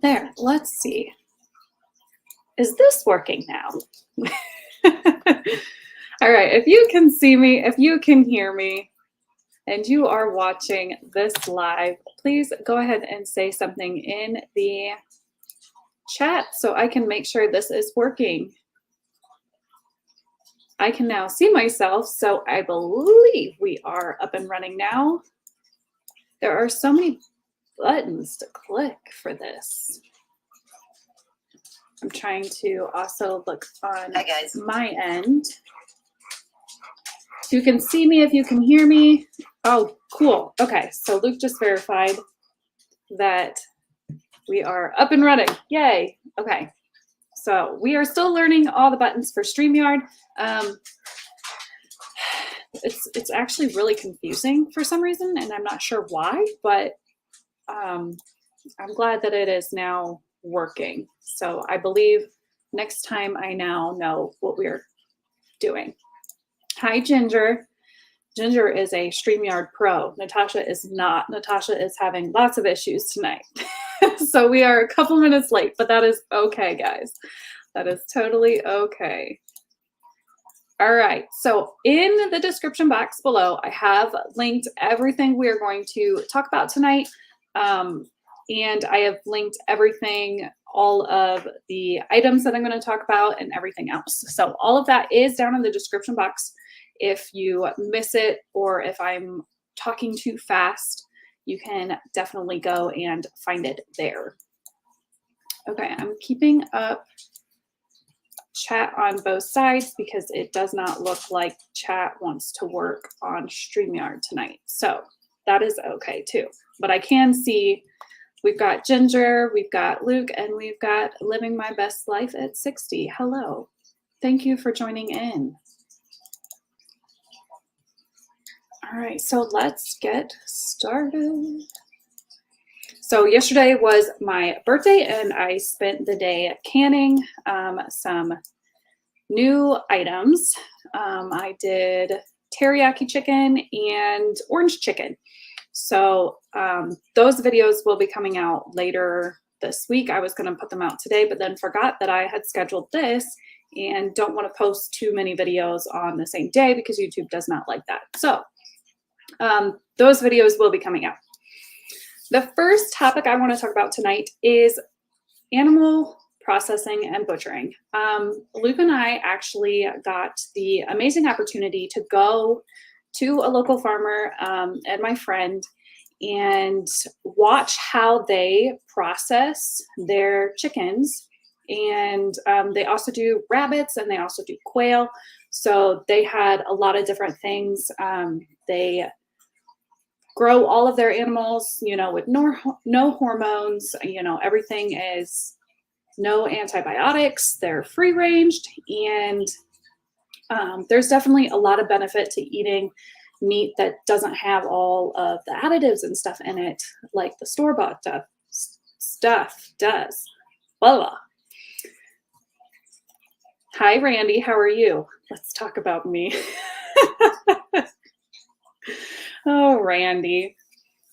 There, let's see. Is this working now? All right, if you can see me, if you can hear me, and you are watching this live, please go ahead and say something in the chat so I can make sure this is working. I can now see myself, so I believe we are up and running now. There are so many buttons to click for this. I'm trying to also look on my end. If you can see me, if you can hear me. Oh, cool. Okay, so Luke just verified that we are up and running. Yay. Okay, so we are still learning all the buttons for StreamYard. It's actually really confusing for some reason, and I'm not sure why, but I'm glad that it is now working. So I believe next time I now know what we're doing. Hi, Ginger. Ginger is a StreamYard pro. Natasha is not. Natasha is having lots of issues tonight. So we are a couple minutes late, but that is okay, guys. That is totally okay. All right, so in the description box below, I have linked everything we are going to talk about tonight. And I have linked everything, all of the items that I'm going to talk about and everything else. So all of that is down in the description box. If you miss it or if I'm talking too fast, you can definitely go and find it there. Okay, I'm keeping up chat on both sides because it does not look like chat wants to work on StreamYard tonight. So that is okay too. But I can see we've got Ginger, we've got Luke, and we've got Living My Best Life at 60. Hello. Thank you for joining in. All right, so let's get started. So yesterday was my birthday, and I spent the day canning some new items. I did teriyaki chicken and orange chicken. So those videos will be coming out later this week. I was going to put them out today, but then forgot that I had scheduled this and don't want to post too many videos on the same day because YouTube does not like that. So those videos will be coming out. The first topic I want to talk about tonight is animal processing and butchering. Luke and I actually got the amazing opportunity to go to a local farmer and my friend and watch how they process their chickens. And they also do rabbits and they also do quail. So they had a lot of different things. They grow all of their animals, you know, with no hormones, you know, everything is no antibiotics, they're free ranged, and there's definitely a lot of benefit to eating meat that doesn't have all of the additives and stuff in it, like the store-bought stuff does. Voila. Hi, Randy, how are you? Let's talk about me. Oh, Randy.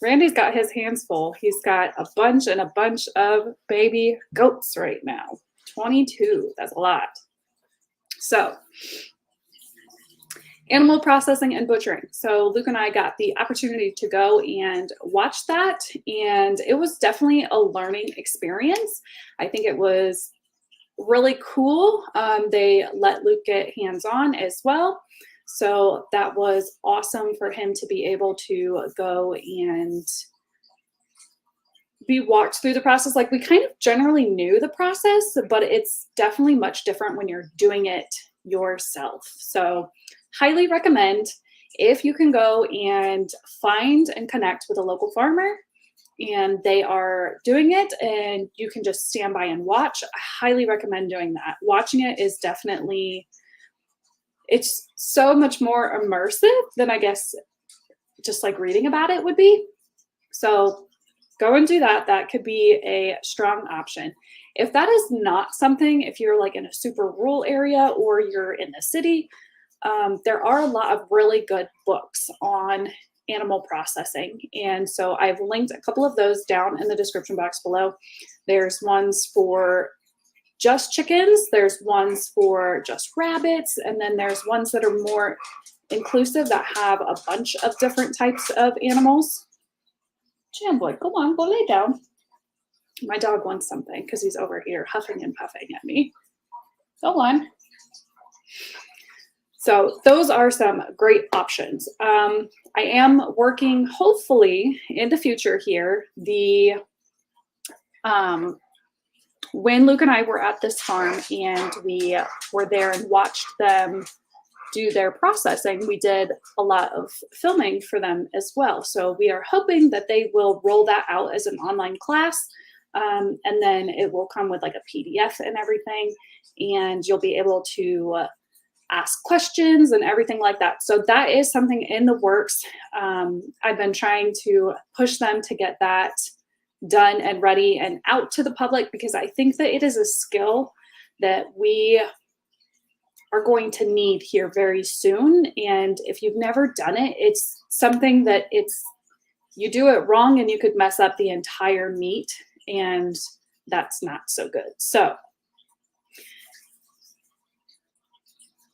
Randy's got his hands full. He's got a bunch of baby goats right now. 22, that's a lot. So, animal processing and butchering. So Luke and I got the opportunity to go and watch that, and it was definitely a learning experience. I think it was really cool. They let Luke get hands-on as well. So that was awesome for him to be able to go and be walked through the process. Like, we kind of generally knew the process, but it's definitely much different when you're doing it yourself. So highly recommend if you can go and find and connect with a local farmer and they are doing it and you can just stand by and watch. I highly recommend doing that. Watching it is definitely, it's so much more immersive than I guess just like reading about it would be. So go and do that. That could be a strong option. If that is not something, if you're like in a super rural area or you're in the city, there are a lot of really good books on animal processing. And so I've linked a couple of those down in the description box below. There's ones for just chickens, there's ones for just rabbits, and then there's ones that are more inclusive that have a bunch of different types of animals. Jamboy, come on, go lay down. My dog wants something because he's over here huffing and puffing at me. Go on. So those are some great options. I am working, hopefully, in the future here, when Luke and I were at this farm and we were there and watched them do their processing, we did a lot of filming for them as well. So we are hoping that they will roll that out as an online class, and then it will come with like a PDF and everything, and you'll be able to ask questions and everything like that. So that is something in the works. I've been trying to push them to get that done and ready and out to the public, because I think that it is a skill that we are going to need here very soon. And if you've never done it, it's something that you do it wrong and you could mess up the entire meat, and that's not so good. So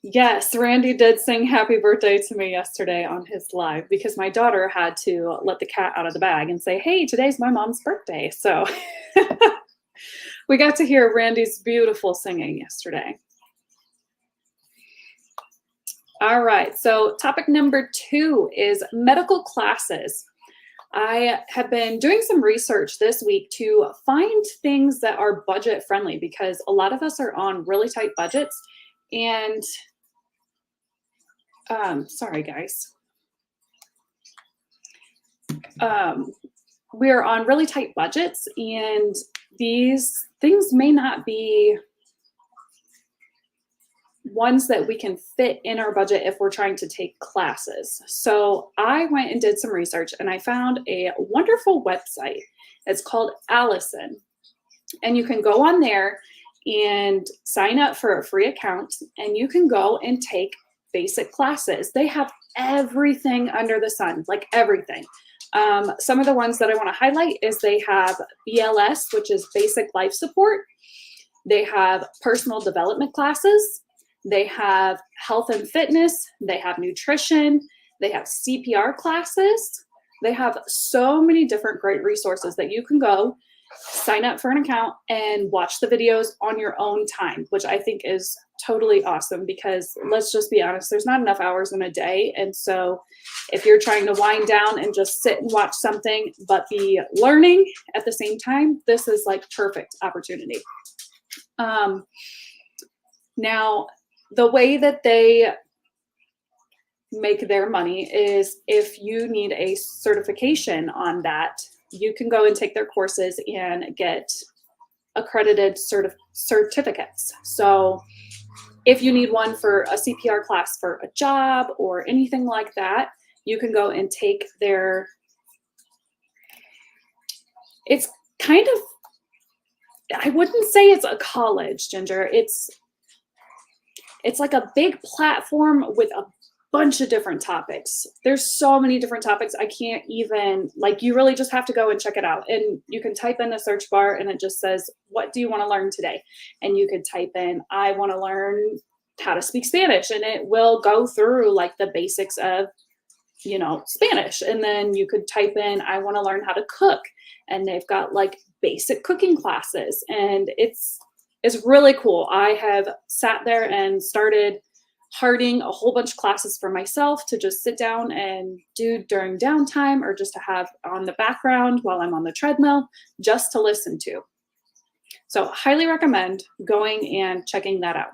yes, Randy did sing happy birthday to me yesterday on his live, because my daughter had to let the cat out of the bag and say, hey, today's my mom's birthday. So we got to hear Randy's beautiful singing yesterday. All right, so topic number 2 is medical classes. I have been doing some research this week to find things that are budget friendly, because a lot of us are on really tight budgets. And sorry guys, we're on really tight budgets, and these things may not be ones that we can fit in our budget if we're trying to take classes. So I went and did some research, and I found a wonderful website. It's called Alison, and you can go on there and sign up for a free account, and you can go and take basic classes. They have everything under the sun, like everything. Some of the ones that I want to highlight is they have BLS, which is basic life support. They have personal development classes. They have health and fitness. They have nutrition. They have CPR classes. They have so many different great resources that you can go sign up for an account and watch the videos on your own time, which I think is totally awesome, because let's just be honest, there's not enough hours in a day. And so if you're trying to wind down and just sit and watch something but be learning at the same time, this is like perfect opportunity. Now, the way that they make their money is if you need a certification on that, you can go and take their courses and get accredited certificates. So if you need one for a CPR class for a job or anything like that, you can go and take their, it's kind of, I wouldn't say it's a college, Ginger. It's like a big platform with a bunch of different topics. There's so many different topics. I can't even, like, you really just have to go and check it out. And you can type in the search bar and it just says, what do you want to learn today? And you could type in, I want to learn how to speak Spanish. And it will go through like the basics of, you know, Spanish. And then you could type in, I want to learn how to cook. And they've got like basic cooking classes. And it's really cool. I have sat there and started hearting a whole bunch of classes for myself to just sit down and do during downtime, or just to have on the background while I'm on the treadmill, just to listen to. So highly recommend going and checking that out.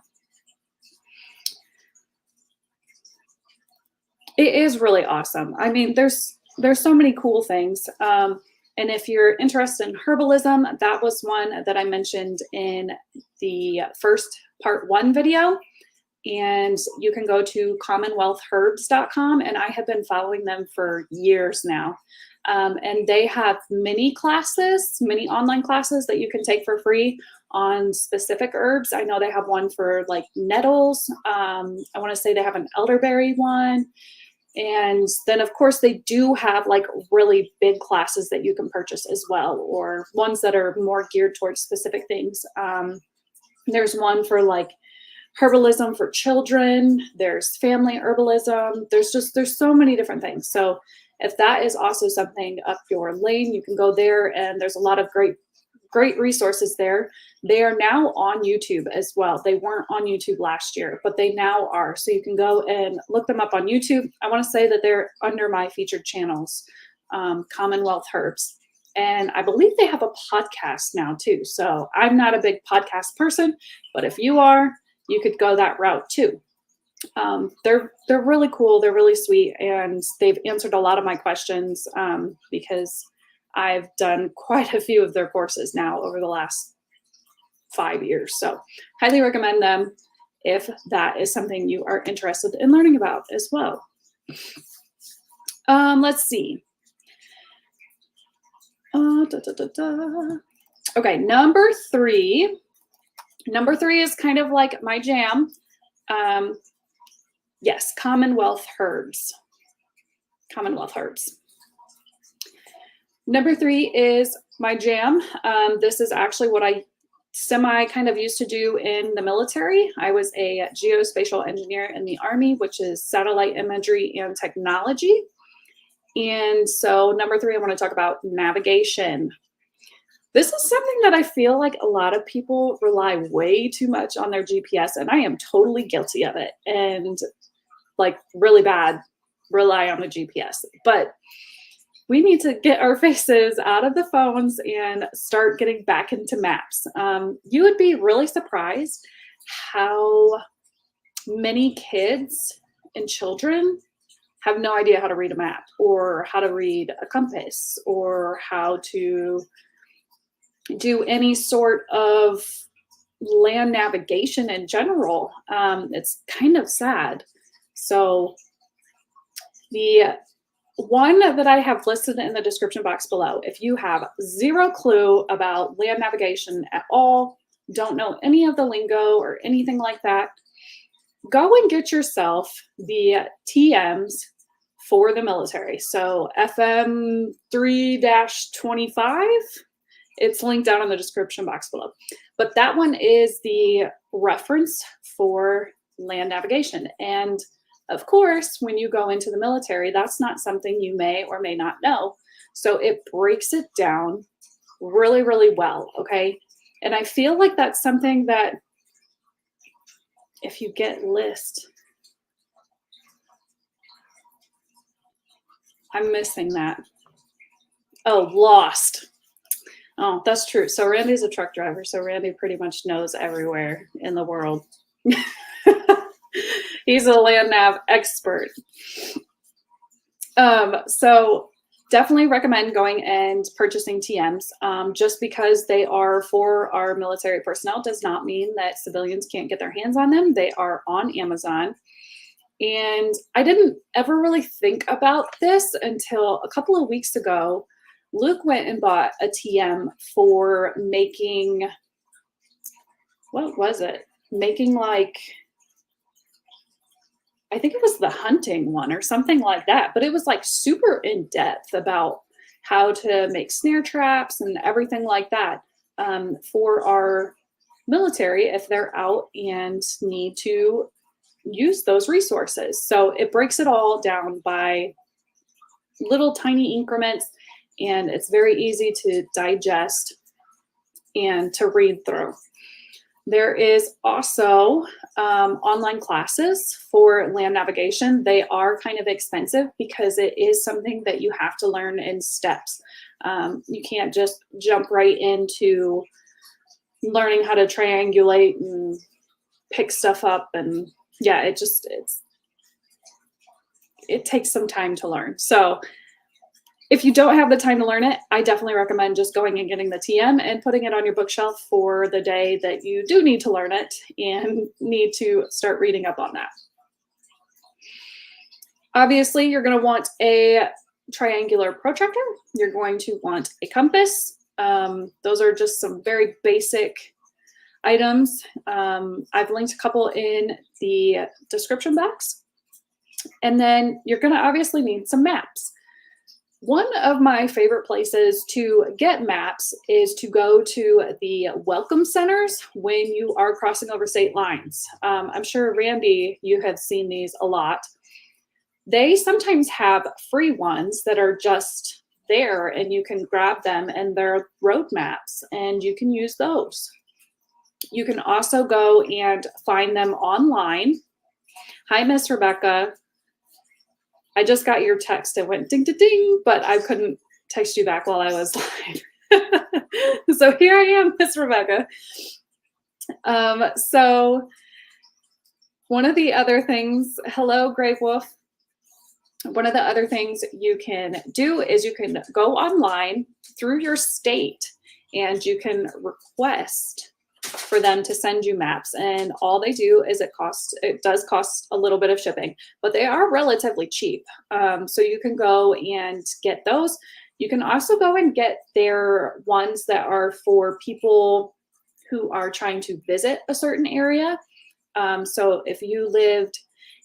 It is really awesome. I mean, there's so many cool things. And if you're interested in herbalism, that was one that I mentioned in the first part 1 video. And you can go to commonwealthherbs.com, and I have been following them for years now. And they have mini online classes that you can take for free on specific herbs. I know they have one for like nettles. I want to say they have an elderberry one. And then of course they do have like really big classes that you can purchase as well, or ones that are more geared towards specific things. There's one for like herbalism for children, there's family herbalism, there's so many different things. So if that is also something up your lane, you can go there, and there's a lot of great resources there. They are now on YouTube as well. They weren't on YouTube last year, but they now are. So you can go and look them up on YouTube. I want to say that they're under my featured channels, Commonwealth Herbs. And I believe they have a podcast now too. So I'm not a big podcast person, but if you are, you could go that route too. They're really cool. They're really sweet, and they've answered a lot of my questions because I've done quite a few of their courses now over the last 5 years. So highly recommend them if that is something you are interested in learning about as well. Let's see. Okay, number three. Number 3 is kind of like my jam. Yes, Commonwealth Herbs. Commonwealth Herbs. Number 3 is my jam. This is actually what I semi kind of used to do in the military. I was a geospatial engineer in the Army, which is satellite imagery and technology. And so number 3, I want to talk about navigation. This is something that I feel like a lot of people rely way too much on their GPS, and I am totally guilty of it, and like really bad rely on the GPS. But we need to get our faces out of the phones and start getting back into maps. You would be really surprised how many kids and children have no idea how to read a map, or how to read a compass, or how to do any sort of land navigation in general. It's kind of sad. So the one that I have listed in the description box below, if you have zero clue about land navigation at all, don't know any of the lingo or anything like that, go and get yourself the TMs for the military. So FM 3-25, it's linked down in the description box below. But that one is the reference for land navigation. And of course, when you go into the military, that's not something you may or may not know. So it breaks it down really, really well, okay? And I feel like that's something that if you get list, I'm missing that. Oh, lost. Oh, that's true. So Randy's a truck driver, so Randy pretty much knows everywhere in the world. He's a land nav expert. So definitely recommend going and purchasing TMs. Just because they are for our military personnel does not mean that civilians can't get their hands on them. They are on Amazon. And I didn't ever really think about this until a couple of weeks ago. Luke went and bought a TM for making, what was it? Making like, I think it was the hunting one or something like that, but it was like super in depth about how to make snare traps and everything like that for our military if they're out and need to use those resources. So it breaks it all down by little tiny increments, and it's very easy to digest and to read through. There is also online classes for land navigation. They are kind of expensive because it is something that you have to learn in steps. You can't just jump right into learning how to triangulate and pick stuff up. And yeah, it takes some time to learn. So if you don't have the time to learn it, I definitely recommend just going and getting the TM and putting it on your bookshelf for the day that you do need to learn it and need to start reading up on that. Obviously, you're going to want a triangular protractor. You're going to want a compass. Those are just some very basic items. I've linked a couple in the description box. And then you're going to obviously need some maps. One of my favorite places to get maps is to go to the welcome centers when you are crossing over state lines. I'm sure, Randy, you have seen these a lot. They sometimes have free ones that are just there and you can grab them, and they're road maps and you can use those. You can also go and find them online. Hi, Miss Rebecca. I just got your text. It went ding, ding, ding, but I couldn't text you back while I was live. So here I am, Miss Rebecca. So one of the other things, hello, Grey Wolf. One of the other things you can do is you can go online through your state and you can request for them to send you maps, and all they do is it does cost a little bit of shipping, but they are relatively cheap. So you can go and get those. You can also go and get their ones that are for people who are trying to visit a certain area. So if you lived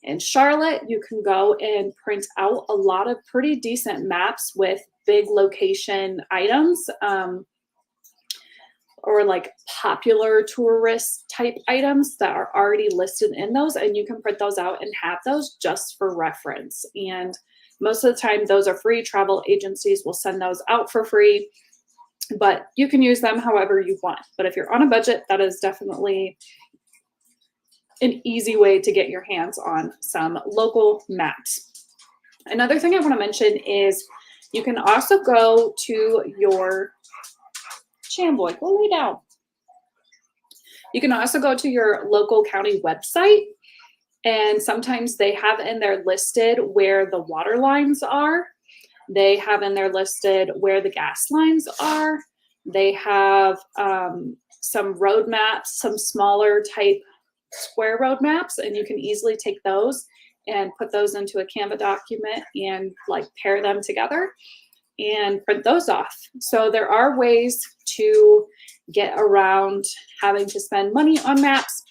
in Charlotte, you can go and print out a lot of pretty decent maps with big location items, or like popular tourist type items that are already listed in those, and you can print those out and have those just for reference. And most of the time those are free. Travel agencies will send those out for free, but you can use them however you want. But if you're on a budget, that is definitely an easy way to get your hands on some local maps. Another thing I want to mention is you can also go to your Chamboy, go lay down. You can also go to your local county website, and sometimes they have in there listed where the water lines are. They have in there listed where the gas lines are. They have some road maps, some smaller type square road maps, and you can easily take those and put those into a Canva document and like pair them together and print those off. So there are ways to get around having to spend money on maps.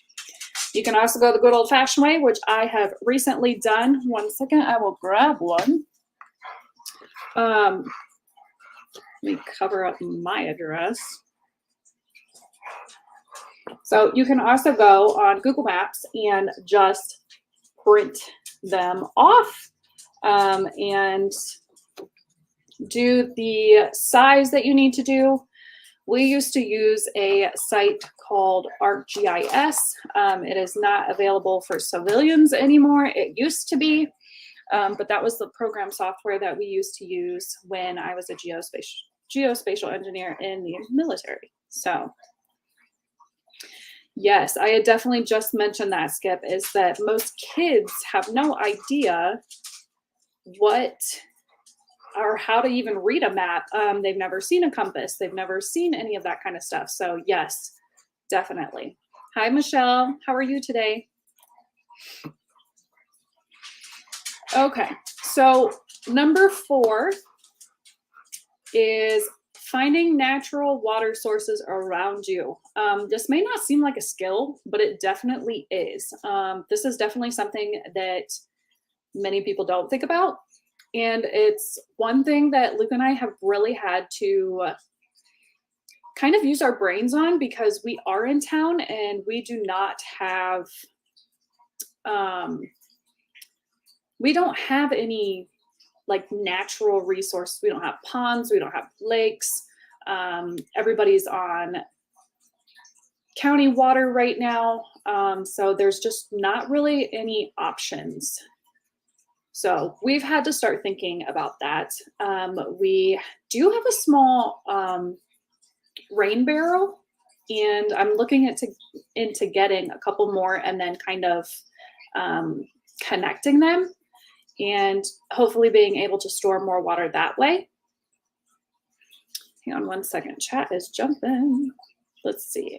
You can also go the good old fashioned way, which I have recently done. One second, I will grab one. Let me cover up my address. So you can also go on Google Maps and just print them off and do the size that you need to do. We used to use a site called ArcGIS. It is not available for civilians anymore. It used to be, but that was the program software that we used to use when I was a geospatial engineer in the military. So yes, I had definitely just mentioned that, Skip, is that most kids have no idea what or how to even read a map. They've never seen a compass. They've never seen any of that kind of stuff. So yes, definitely. Hi, Michelle. How are you today? Okay, so number 4 is finding natural water sources around you. This may not seem like a skill, but it definitely is. This is definitely something that many people don't think about. And it's one thing that Luke and I have really had to kind of use our brains on, because we are in town and we do not have, we don't have any like natural resources. We don't have ponds, we don't have lakes. Everybody's on county water right now. So there's just not really any options. So we've had to start thinking about that. We do have a small rain barrel, and I'm looking into getting a couple more and then kind of connecting them and hopefully being able to store more water that way. Hang on one second, chat is jumping. Let's see.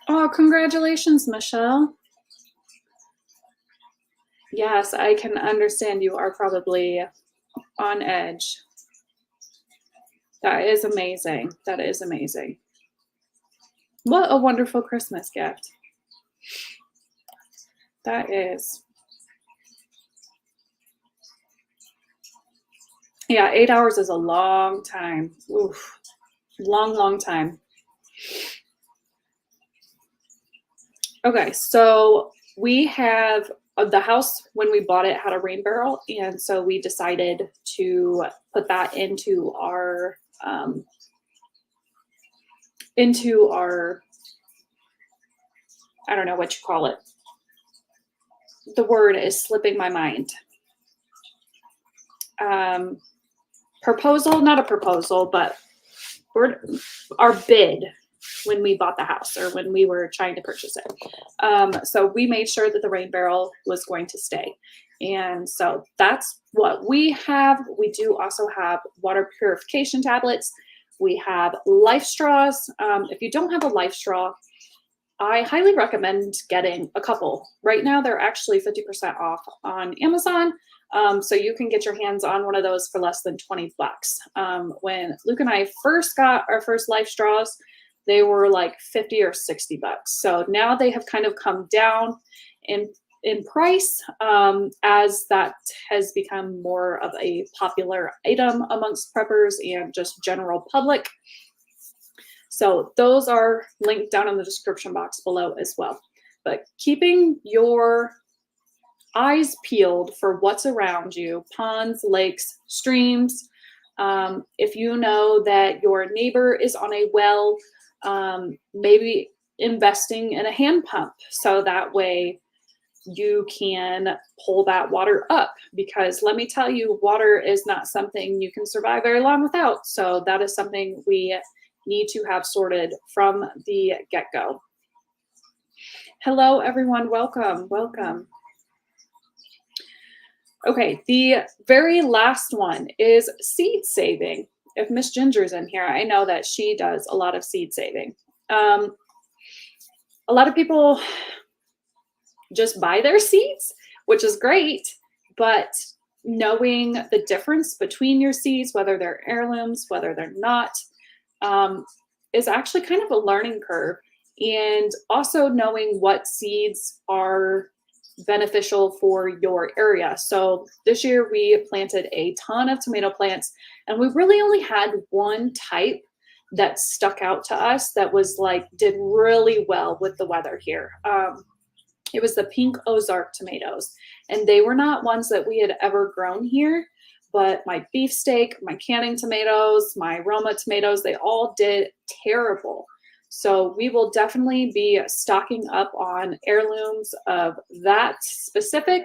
Oh, congratulations, Michelle. Yes, I can understand you are probably on edge. That is amazing. That is amazing. What a wonderful Christmas gift. That is. Yeah, 8 hours is a long time. Oof. Long, long time. Okay, so we have the house when we bought it had a rain barrel, and so we decided to put that into our I don't know what you call it. The word is slipping my mind. Proposal, not a proposal, but our bid when we bought the house or when we were trying to purchase it. So we made sure that the rain barrel was going to stay. And so that's what we have. We do also have water purification tablets. We have life straws. If you don't have a life straw, I highly recommend getting a couple. Right now, they're actually 50% off on Amazon. So you can get your hands on one of those for less than 20 bucks. When Luke and I first got our first life straws, they were like 50 or 60 bucks. So now they have kind of come down in price as that has become more of a popular item amongst preppers and just general public. So those are linked down in the description box below as well. But keeping your eyes peeled for what's around you, ponds, lakes, streams. If you know that your neighbor is on a well, maybe investing in a hand pump so that way you can pull that water up, because let me tell you, water is not something you can survive very long without. So that is something we need to have sorted from the get-go. Hello, everyone. Welcome. Welcome. Okay, the very last one is seed saving. If Miss Ginger's in here, I know that she does a lot of seed saving. A lot of people just buy their seeds, which is great, but knowing the difference between your seeds, whether they're heirlooms, whether they're not, is actually kind of a learning curve. And also knowing what seeds are beneficial for your area. So this year we planted a ton of tomato plants, and we really only had one type that stuck out to us that was like, did really well with the weather here. It was the pink Ozark tomatoes, and they were not ones that we had ever grown here, but my beefsteak, my canning tomatoes, my Roma tomatoes, they all did terrible. So we will definitely be stocking up on heirlooms of that specific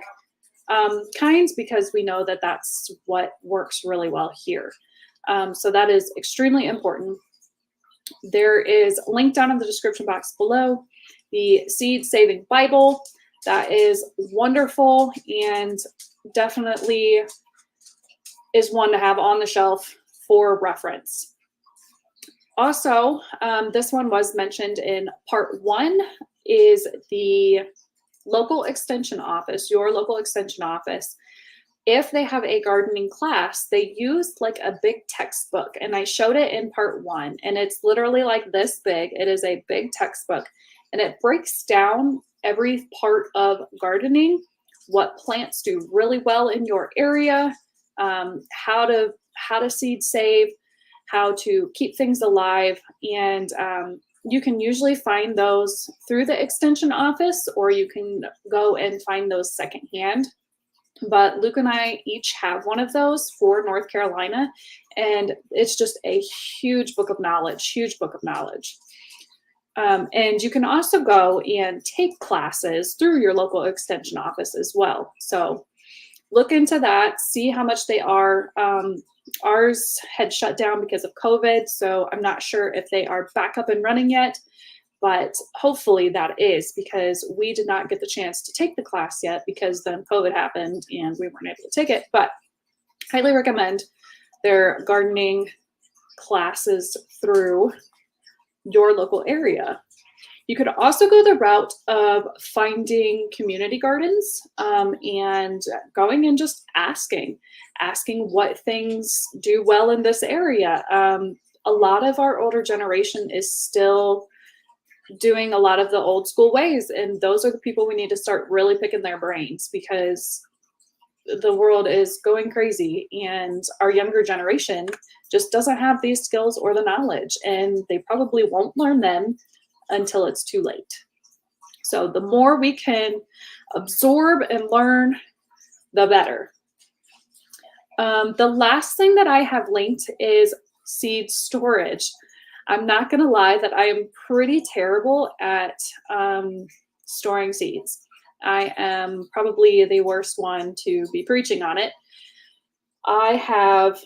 kinds, because we know that that's what works really well here. So that is extremely important. There is a link down in the description box below, the Seed Saving Bible. That is wonderful and definitely is one to have on the shelf for reference. Also, this one was mentioned in part 1, is the local extension office, your local extension office. If they have a gardening class, they use like a big textbook, and I showed it in part 1, and it's literally like this big. It is a big textbook, and it breaks down every part of gardening, what plants do really well in your area, how to seed save, how to keep things alive. And you can usually find those through the extension office, or you can go and find those secondhand. But Luke and I each have one of those for North Carolina, and it's just a huge book of knowledge, huge book of knowledge. And you can also go and take classes through your local extension office as well. So look into that, see how much they are. Ours had shut down because of COVID, so I'm not sure if they are back up and running yet, but hopefully that is, because we did not get the chance to take the class yet because then COVID happened and we weren't able to take it. But highly recommend their gardening classes through your local area. You could also go the route of finding community gardens and going and just asking what things do well in this area. A lot of our older generation is still doing a lot of the old school ways. And those are the people we need to start really picking their brains, because the world is going crazy and our younger generation just doesn't have these skills or the knowledge, and they probably won't learn them until it's too late. So the more we can absorb and learn, the better. The last thing that I have linked is seed storage. I'm not going to lie that I am pretty terrible at storing seeds. I am probably the worst one to be preaching on it. I have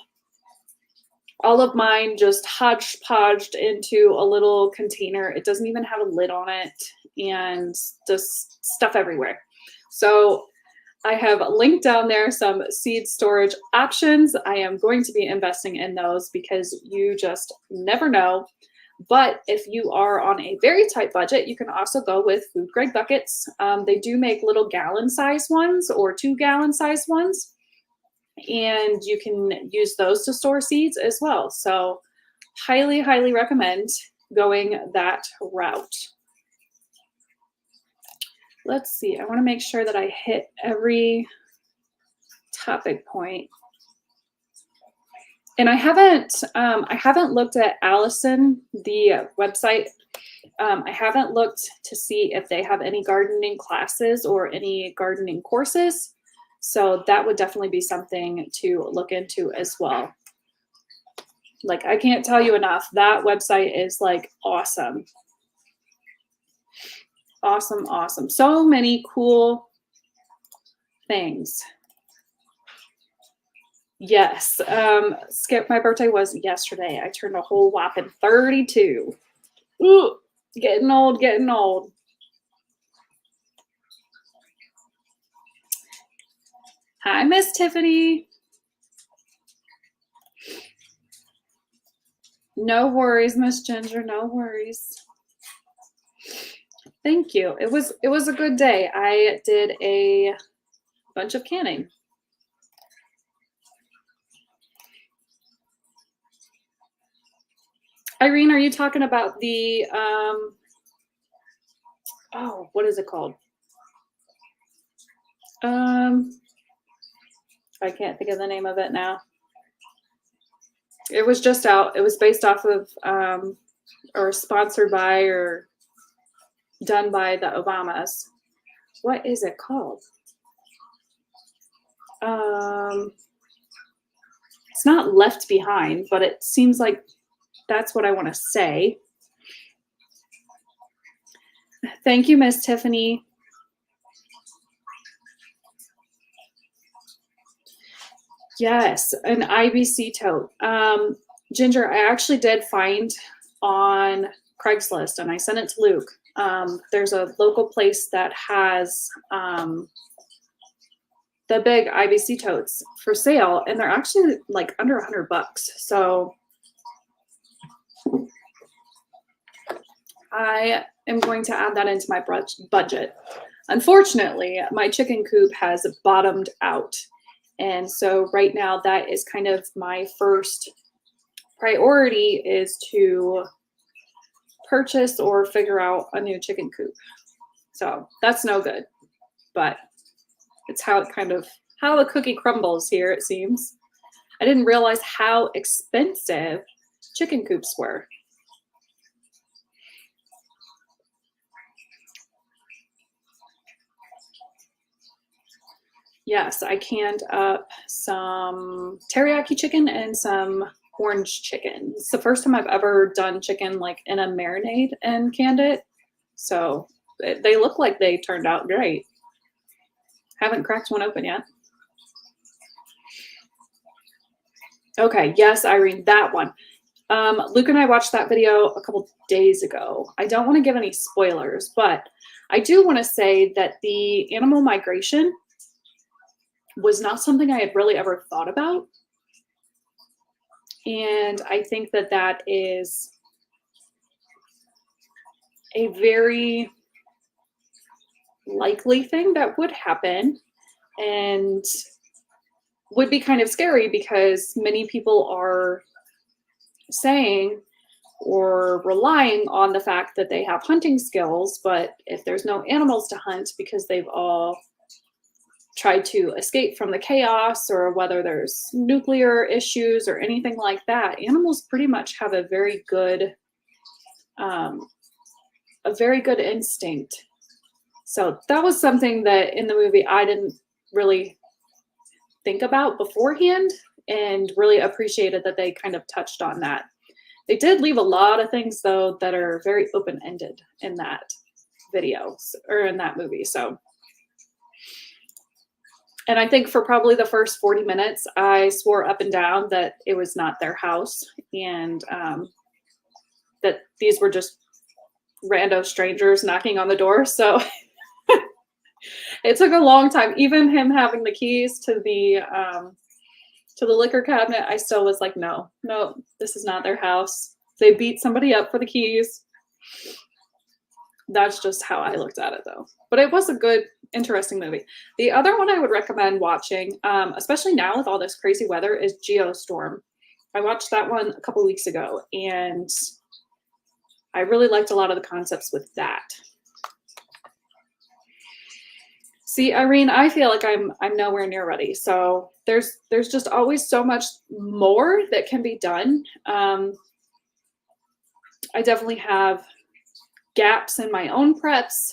all of mine just hodgepodged into a little container. It doesn't even have a lid on it, and just stuff everywhere. So I have linked down there some seed storage options. I am going to be investing in those because you just never know. But if you are on a very tight budget, you can also go with food grade buckets. They do make little gallon size ones or 2 gallon size ones, and you can use those to store seeds as well. So highly, highly recommend going that route. Let's see, I want to make sure that I hit every topic point. And I haven't looked at Alison, the website. I haven't looked to see if they have any gardening classes or any gardening courses. So that would definitely be something to look into as well. Like, I can't tell you enough. That website is like awesome. Awesome, awesome. So many cool things. Yes, Skip, my birthday was yesterday. I turned a whole whopping 32. Ooh, getting old, getting old. Hi, Miss Tiffany. No worries, Miss Ginger, no worries. Thank you. It was a good day. I did a bunch of canning. Irene, are you talking about the, oh, what is it called? I can't think of the name of it now. It was just out. It was based off of, or sponsored by, or done by the Obamas. What is it called? It's not Left Behind, but it seems like that's what I want to say. Thank you, Miss Tiffany. Yes, an IBC tote. Ginger, I actually did find on Craigslist, and I sent it to Luke. There's a local place that has the big IBC totes for sale, and they're actually like under $100. So I am going to add that into my budget. Unfortunately, my chicken coop has bottomed out. And so right now that is kind of my first priority, is to purchase or figure out a new chicken coop. So that's no good, but it's how the cookie crumbles here, it seems. I didn't realize how expensive chicken coops were. Yes, I canned up some teriyaki chicken and some orange chicken. It's the first time I've ever done chicken like in a marinade and canned it. So they look like they turned out great. Haven't cracked one open yet. Okay, yes, Irene, that one. Luke and I watched that video a couple days ago. I don't want to give any spoilers, but I do want to say that the animal migration was not something I had really ever thought about. And I think that that is a very likely thing that would happen, and would be kind of scary, because many people are saying or relying on the fact that they have hunting skills, but if there's no animals to hunt because they've all tried to escape from the chaos, or whether there's nuclear issues or anything like that, animals pretty much have a very good instinct. So that was something that in the movie I didn't really think about beforehand, and really appreciated that they kind of touched on that. They did leave a lot of things though that are very open-ended in that video, or in that movie. So, and I think for probably the first 40 minutes, I swore up and down that it was not their house, and that these were just rando strangers knocking on the door. So it took a long time. Even him having the keys to the liquor cabinet, I still was like, no, this is not their house. They beat somebody up for the keys. That's just how I looked at it though. But it was a good, interesting movie. The other one I would recommend watching, especially now with all this crazy weather, is Geostorm. I watched that one a couple weeks ago, and I really liked a lot of the concepts with that. See, Irene, I feel like I'm nowhere near ready. So there's just always so much more that can be done. I definitely have gaps in my own preps.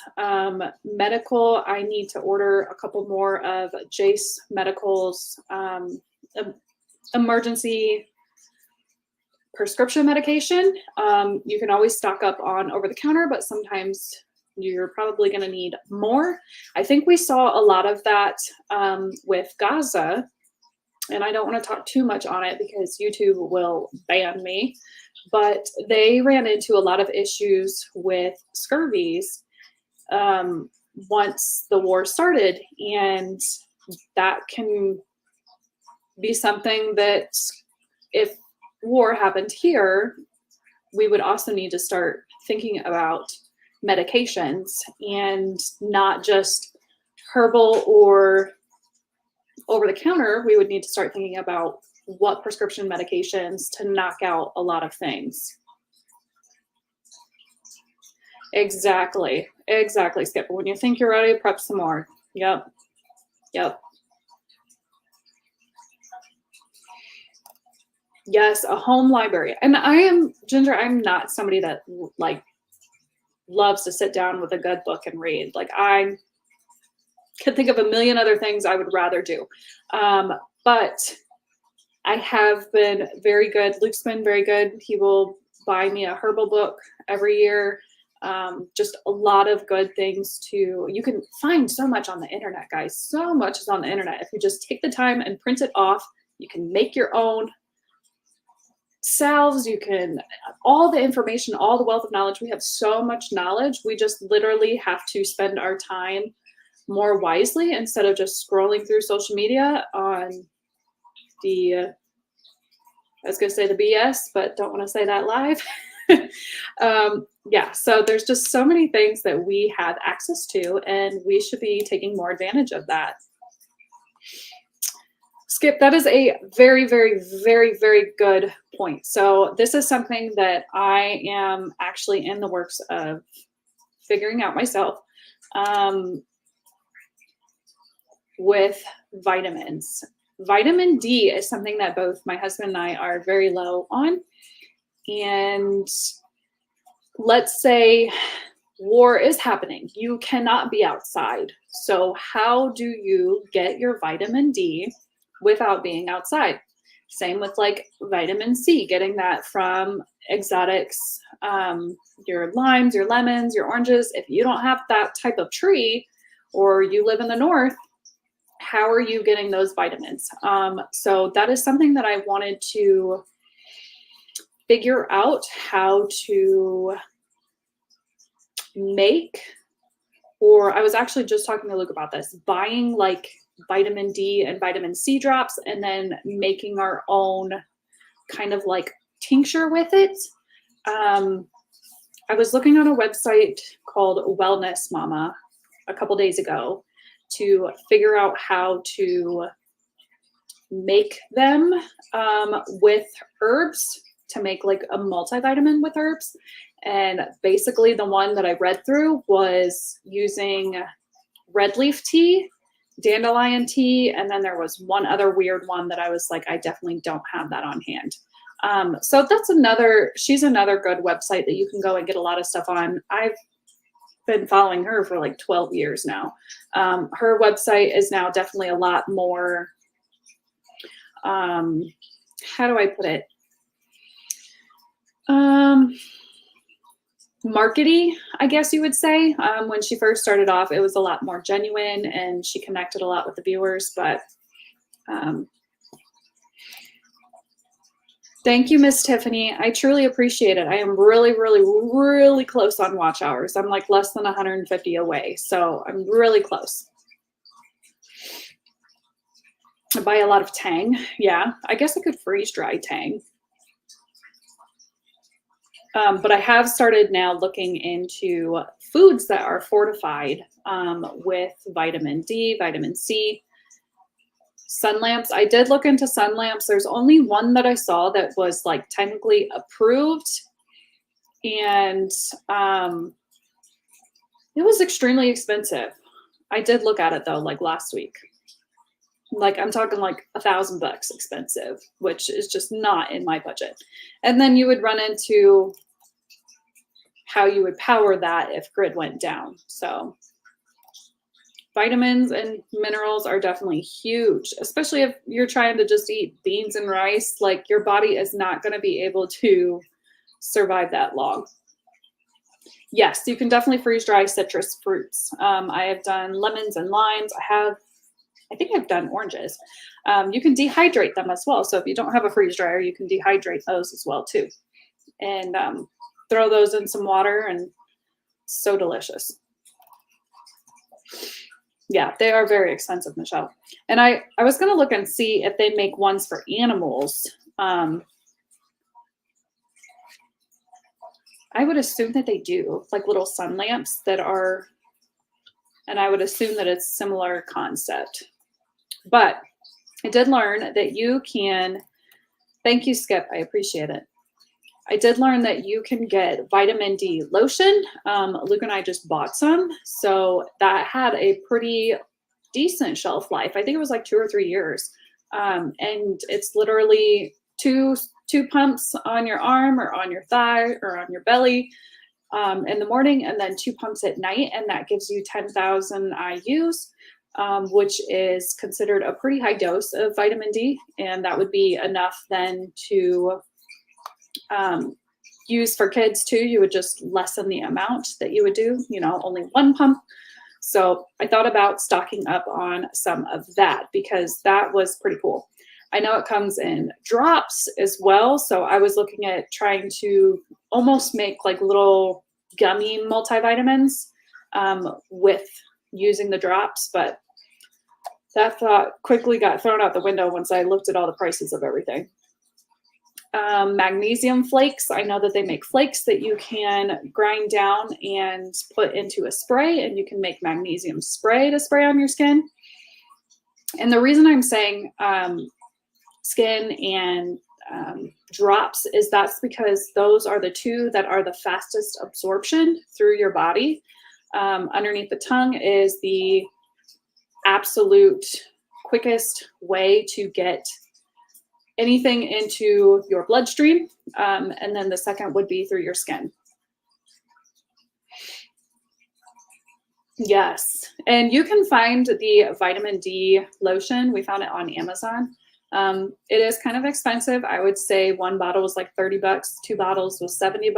Medical, I need to order a couple more of Jase Medical's emergency prescription medication. You can always stock up on over the counter, but sometimes you're probably going to need more. I think we saw a lot of that with Gaza, and I don't want to talk too much on it because YouTube will ban me, but they ran into a lot of issues with scurvies once the war started, and that can be something that if war happened here, we would also need to start thinking about medications, and not just herbal or over the counter. We would need to start thinking about what prescription medications to knock out a lot of things. Exactly, Skip. When you think you're ready, prep some more. Yep. Yes, a home library. And I am, Ginger, I'm not somebody that like loves to sit down with a good book and read. Like, I can think of a million other things I would rather do. But I have been very good. Luke's been very good. He will buy me a herbal book every year. Just a lot of good things you can find so much on the internet, guys. So much is on the internet. If you just take the time and print it off, you can make your own salves. You can, all the information, all the wealth of knowledge. We have so much knowledge. We just literally have to spend our time more wisely instead of just scrolling through social media on the, I was going to say the BS, but don't want to say that live. Yeah, so there's just so many things that we have access to, and we should be taking more advantage of that. Skip, that is a very, very, very, very good point. So this is something that I am actually in the works of figuring out myself with vitamins. Vitamin D is something that both my husband and I are very low on. And let's say war is happening. You cannot be outside. So how do you get your vitamin D without being outside? Same with like vitamin C, getting that from exotics, your limes, your lemons, your oranges. If you don't have that type of tree, or you live in the north, how are you getting those vitamins? So that is something that I wanted to figure out how to make, or I was actually just talking to Luke about this, buying like vitamin D and vitamin C drops and then making our own kind of like tincture with it. I was looking on a website called Wellness Mama a couple days ago to figure out how to make them with herbs. to make like a multivitamin with herbs. And basically the one that I read through was using red leaf tea, dandelion tea, and then there was one other weird one that I was like, I definitely don't have that on hand. So that's she's another good website that you can go and get a lot of stuff on. I've been following her for like 12 years now. Her website is now definitely a lot more, how do I put it? Markety, I guess you would say. When she first started off, it was a lot more genuine and she connected a lot with the viewers, but thank you, Miss Tiffany. I truly appreciate it. I am really, really, really close on watch hours. I'm like less than 150 away, so I'm really close. I buy a lot of Tang. Yeah, I guess I could freeze dry Tang. But I have started now looking into foods that are fortified with vitamin D, vitamin C, sun lamps. I did look into sun lamps. There's only one that I saw that was like technically approved, and it was extremely expensive. I did look at it though, like last week. Like I'm talking like $1,000 expensive, which is just not in my budget. And then you would run into how you would power that if grid went down. So vitamins and minerals are definitely huge, especially if you're trying to just eat beans and rice. Like your body is not going to be able to survive that long. Yes, you can definitely freeze dry citrus fruits. I have done lemons and limes. I think I've done oranges. You can dehydrate them as well. So if you don't have a freeze dryer, you can dehydrate those as well too. And throw those in some water, and so delicious. Yeah, they are very expensive, Michelle. And I was going to look and see if they make ones for animals. I would assume that they do, like little sun lamps that are, and I would assume that it's similar concept. But I did learn that you can, thank you, Skip, I appreciate it. I did learn that you can get vitamin D lotion. Luke and I just bought some. So that had a pretty decent shelf life. I think it was like 2 or 3 years. And it's literally two pumps on your arm or on your thigh or on your belly in the morning, and then 2 pumps at night. And that gives you 10,000 IUs, which is considered a pretty high dose of vitamin D. And that would be enough then to use for kids too. You would just lessen the amount that you would do, only 1 pump. So I thought about stocking up on some of that because that was pretty cool. I know it comes in drops as well. So I was looking at trying to almost make like little gummy multivitamins with using the drops, but that thought quickly got thrown out the window once I looked at all the prices of everything. Magnesium flakes. I know that they make flakes that you can grind down and put into a spray, and you can make magnesium spray to spray on your skin. And the reason I'm saying skin and drops is that's because those are the 2 that are the fastest absorption through your body. Underneath the tongue is the absolute quickest way to get anything into your bloodstream. And then the second would be through your skin. Yes. And you can find the vitamin D lotion. We found it on Amazon. It is kind of expensive. I would say 1 bottle was like $30. 2 bottles was $70.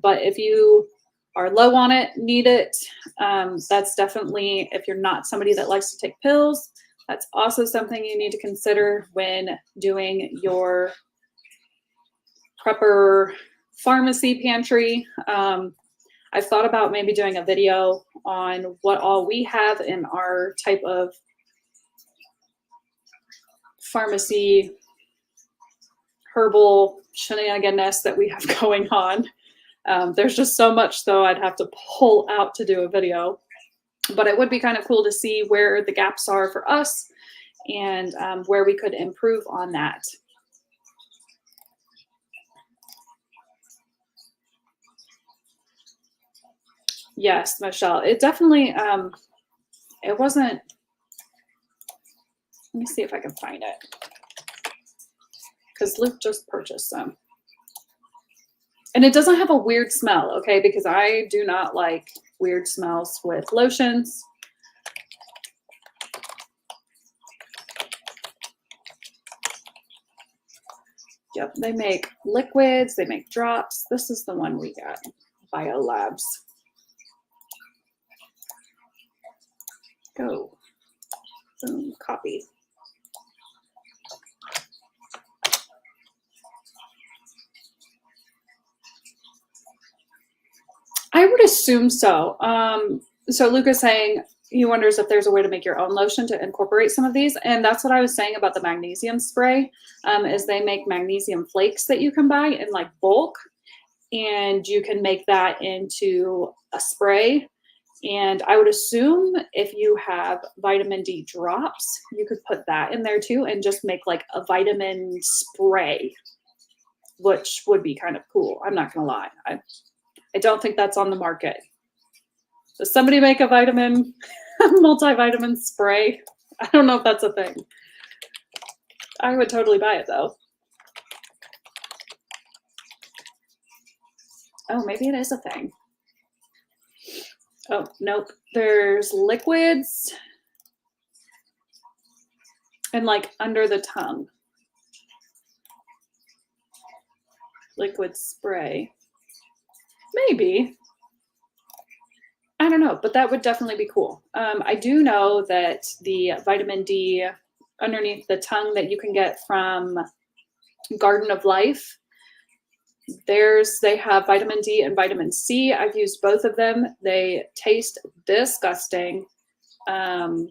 But if you are low on it, need it, that's definitely, if you're not somebody that likes to take pills, that's also something you need to consider when doing your prepper pharmacy pantry. I've thought about maybe doing a video on what all we have in our type of pharmacy herbal shenaniganness that we have going on. There's just so much though I'd have to pull out to do a video. But it would be kind of cool to see where the gaps are for us and where we could improve on that. Yes, Michelle. It definitely, it wasn't, let me see if I can find it. Because Luke just purchased some. And it doesn't have a weird smell, okay? Because I do not like weird smells with lotions. Yep, they make liquids, they make drops. This is the one we got, BioLabs. Go. Boom, copy. I would assume so. So Luke is saying he wonders if there's a way to make your own lotion to incorporate some of these. And that's what I was saying about the magnesium spray, is they make magnesium flakes that you can buy in like bulk. And you can make that into a spray. And I would assume if you have vitamin D drops, you could put that in there too and just make like a vitamin spray, which would be kind of cool. I'm not going to lie. I don't think that's on the market. Does somebody make a multivitamin spray? I don't know if that's a thing. I would totally buy it though. Oh, maybe it is a thing. Oh, nope. There's liquids and like under the tongue. Liquid spray. Maybe. I don't know, but that would definitely be cool. I do know that the vitamin D underneath the tongue that you can get from Garden of Life, they have vitamin D and vitamin C. I've used both of them. They taste disgusting. I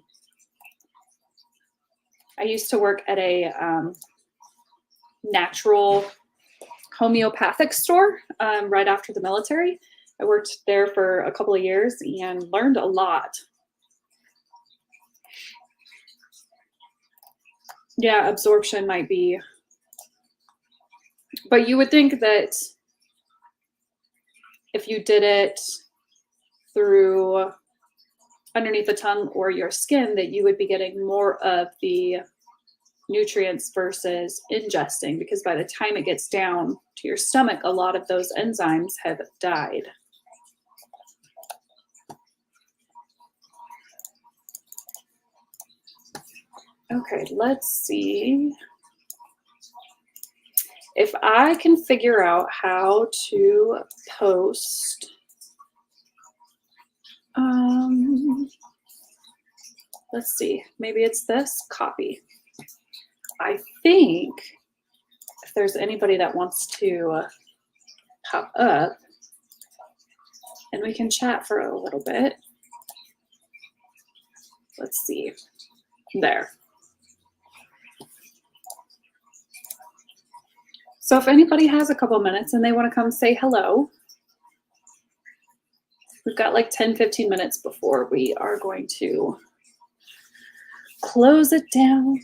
used to work at a natural homeopathic store right after the military. I worked there for a couple of years and learned a lot. Yeah, absorption might be. But you would think that if you did it through underneath the tongue or your skin, that you would be getting more of the nutrients versus ingesting, because by the time it gets down to your stomach, a lot of those enzymes have died. Okay, let's see if I can figure out how to post. Let's see, maybe it's this copy. I think if there's anybody that wants to pop up and we can chat for a little bit. Let's see, there. So if anybody has a couple minutes and they want to come say hello, we've got like 10-15 minutes before we are going to close it down.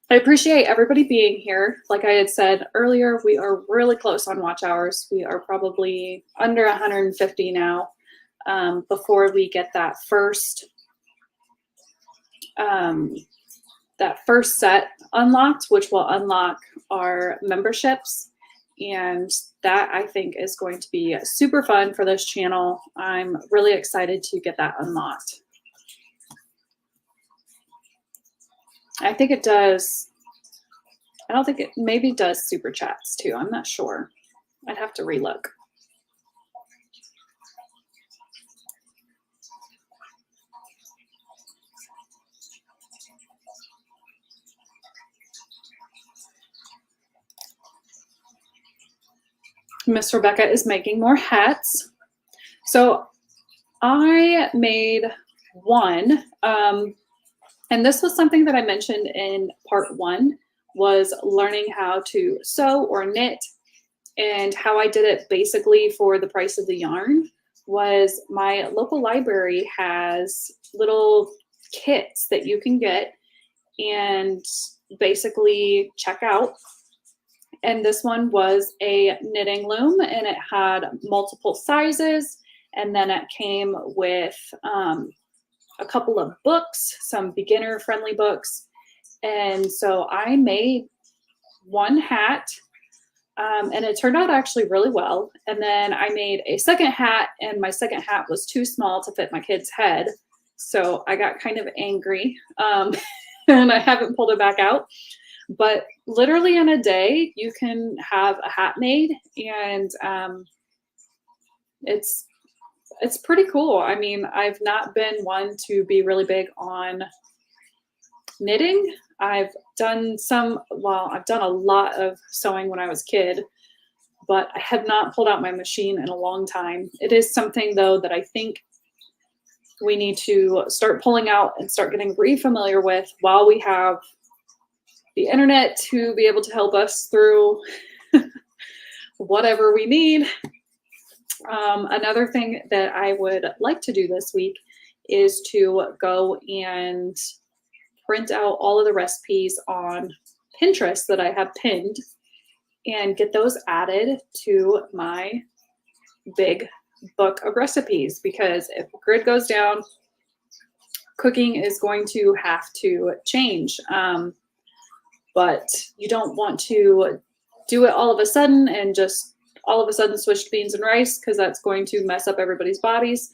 I appreciate everybody being here. Like I had said earlier, we are really close on watch hours. We are probably under 150 now before we get that first set unlocked, which will unlock our memberships. And that I think is going to be super fun for this channel. I'm really excited to get that unlocked. I think it does. I don't think it maybe does super chats too. I'm not sure. I'd have to relook. Miss Rebecca is making more hats. So I made one, and this was something that I mentioned in part 1, was learning how to sew or knit. And how I did it basically for the price of the yarn was my local library has little kits that you can get and basically check out. And this one was a knitting loom, and it had multiple sizes, And then it came with a couple of books, some beginner-friendly books. And so I made one hat, and it turned out actually really well. And then I made a second hat, and my second hat was too small to fit my kid's head. So I got kind of angry, and I haven't pulled it back out. But literally in a day, you can have a hat made, and it's pretty cool. I mean, I've not been one to be really big on knitting. I've done I've done a lot of sewing when I was a kid, but I have not pulled out my machine in a long time. It is something, though, that I think we need to start pulling out and start getting re-familiar with while we have the internet to be able to help us through whatever we need. Another thing that I would like to do this week is to go and print out all of the recipes on Pinterest that I have pinned and get those added to my big book of recipes, because if the grid goes down, cooking is going to have to change. But you don't want to do it all of a sudden and just all of a sudden switch to beans and rice, because that's going to mess up everybody's bodies.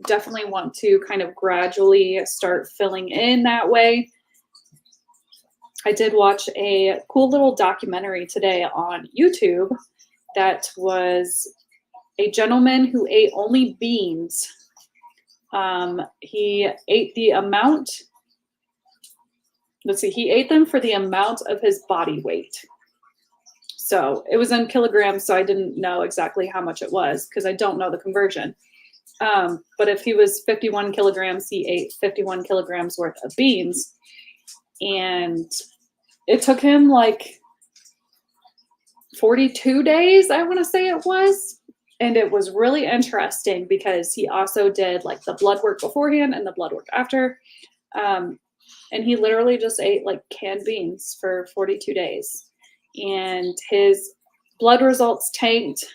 Definitely want to kind of gradually start filling in that way. I did watch a cool little documentary today on YouTube that was a gentleman who ate only beans. He ate the amount, he ate them for the amount of his body weight. So it was in kilograms, so I didn't know exactly how much it was because I don't know the conversion. But if he was 51 kilograms, he ate 51 kilograms worth of beans. And it took him like 42 days, I want to say it was. And it was really interesting because he also did like the blood work beforehand and the blood work after. And he literally just ate like canned beans for 42 days. And his blood results tanked.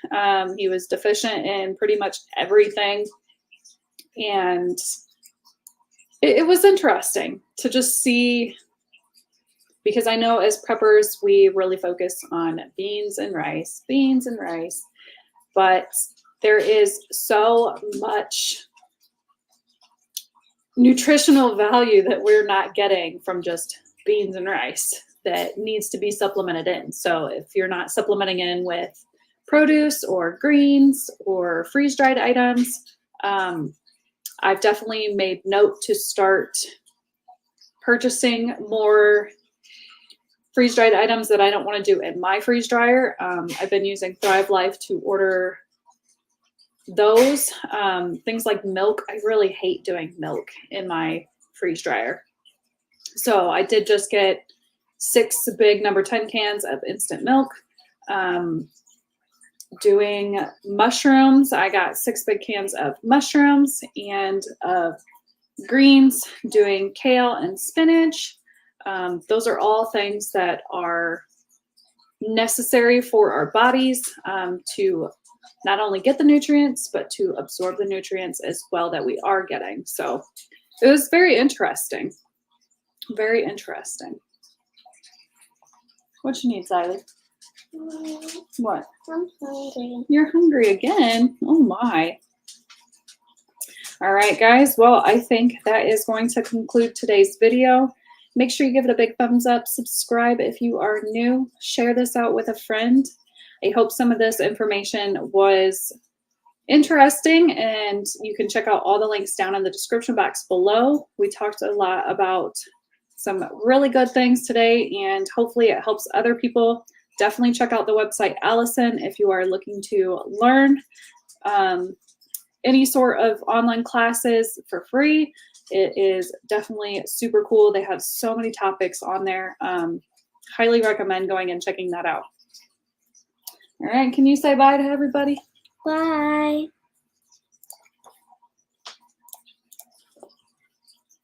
He was deficient in pretty much everything. And it was interesting to just see, because I know as preppers, we really focus on beans and rice, but there is so much nutritional value that we're not getting from just beans and rice that needs to be supplemented in. So if you're not supplementing in with produce or greens or freeze-dried items, I've definitely made note to start purchasing more freeze-dried items that I don't want to do in my freeze dryer. I've been using Thrive Life to order those. Things like milk, I really hate doing milk in my freeze dryer. So I did just get 6 big number 10 cans of instant milk. Doing mushrooms, I got 6 big cans of mushrooms and greens, doing kale and spinach. Those are all things that are necessary for our bodies to not only get the nutrients, but to absorb the nutrients as well that we are getting. So it was very interesting. Very interesting. What you need, Xylee? What? I'm hungry. You're hungry again? Oh my. All right, guys. Well, I think that is going to conclude today's video. Make sure you give it a big thumbs up, subscribe if you are new, share this out with a friend. I hope some of this information was interesting, and you can check out all the links down in the description box below. We talked a lot about some really good things today, and hopefully it helps other people. Definitely check out the website Alison if you are looking to learn any sort of online classes for free. It is definitely super cool. They have so many topics on there. Highly recommend going and checking that out. All right, can you say bye to everybody? Bye.